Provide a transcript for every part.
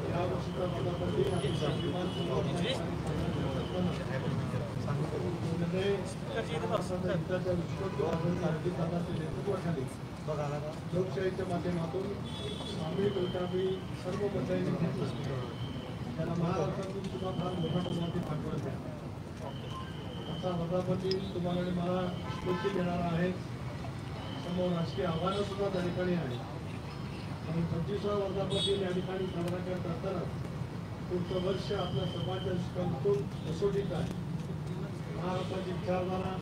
यावर्षीचा वर्धापन दिन आणि स्वाभिमान संवर्धन लोकशाहीच्या माध्यमातून आम्ही लोकांनी सर्व मंडळींनी त्याला महाराष्ट्रातून सुद्धा फार मोठ्या प्रमाणात पाठवत आहे. असा वर्धापन दिन तुम्हाला आणि मला स्फूर्ती देणारा आहे. समोर राजकीय आव्हानं सुद्धा त्या ठिकाणी आहे आणि 25वा वर्धापन दिन या ठिकाणी साजरा करत असताना पुढचं वर्ष आपल्या समाजाच्या दृष्टिकोनातून कसोटीत आहे. महाराष्ट्राची विचारधारा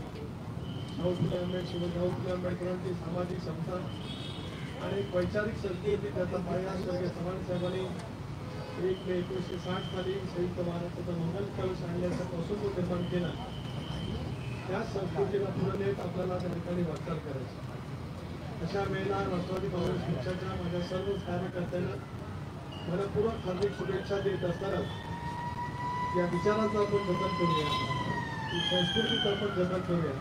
शाहू फुले आंबेडकरांची सामाजिक समता आणि वैचारिक संस्कृती त्याचा पाया स्वर्गीय चव्हाण साहेबांनी 1 मे 1960 साली संयुक्त महाराष्ट्राचा मंगल कलश आणल्यापासून तो निर्माण केला. त्या संस्कृतीला पुढे नेत आपल्याला त्या ठिकाणी वाटचाल करायची. अशा वेळेला राष्ट्रवादी काँग्रेस पक्षाच्या माझ्या सर्व कार्यकर्त्यांना मनपूर्वक हार्दिक शुभेच्छा देत असताना या विचारांचा आपण जतन करूया, ही संस्कृतीचा आपण जतन करूया.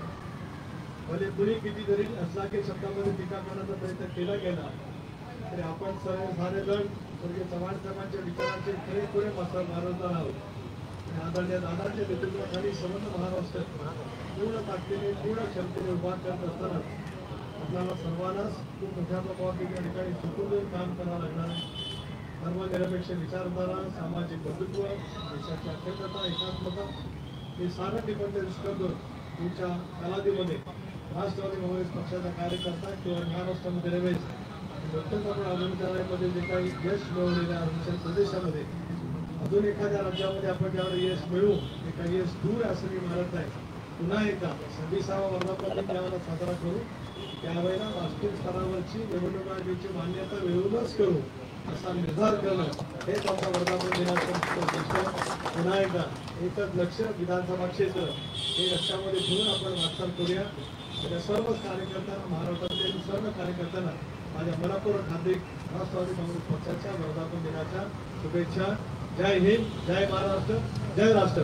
भले कुणी किती जरी असलाके शब्दामध्ये टीका करण्याचा प्रयत्न केला गेला तरी आपण सारेजण स्वर्गीय चव्हाण साहेबांच्या विचारांचे खरेखुरे मारवणार आहोत. आणि आदरणीय दादांच्या नेतृत्वाखाली संपूर्ण महाराष्ट्र पूर्ण ताकदीने पूर्ण क्षमतेने उभा करत असताना आपल्याला सर्वांनाच खूप मोठ्या प्रमाणात या ठिकाणी चुकून देऊन काम करावं लागणार आहे. धर्मनिरपेक्ष विचारधारा, सामाजिक बंधुत्व, देशाची अखंडता, एकात्मता हे सारं टिकवण्याच्या दृष्टीकोनातून तुमच्या कालावधीमध्ये राष्ट्रवादी काँग्रेस पक्षाचा कार्यकर्ता किंवा महाराष्ट्रामध्ये रमेश प्रत्येक आपण अरुणाचलमध्ये जे काही यश मिळवलेलं आहे अरुणाचल प्रदेशामध्ये अजून एखाद्या राज्यामध्ये आपण ज्यावेळेला यश मिळवू ते काही यश दूर असं मी मानत नाही. पुन्हा एकदा 26वा वर्धापन दिन ज्यावेळेला साजरा करू त्यावेळेला राष्ट्रीय स्तरावरची निवडणूक आयोगाची मान्यता मिळवूनच करू असा निर्धार करणं हेच आमचा वर्धापन दिनाचं उद्दिष्ट. पुन्हा एकदा एकच लक्ष विधानसभा क्षेत्र हे लक्षामध्ये ठेवून आपण वाटचाल करूया. त्या सर्व कार्यकर्त्यांना, महाराष्ट्रातील सर्व कार्यकर्त्यांना माझ्या मनपूर्वक हार्दिक राष्ट्रवादी काँग्रेस पक्षाच्या वर्धापन दिनाच्या शुभेच्छा. जय हिंद, जय महाराष्ट्र, जय राष्ट्र.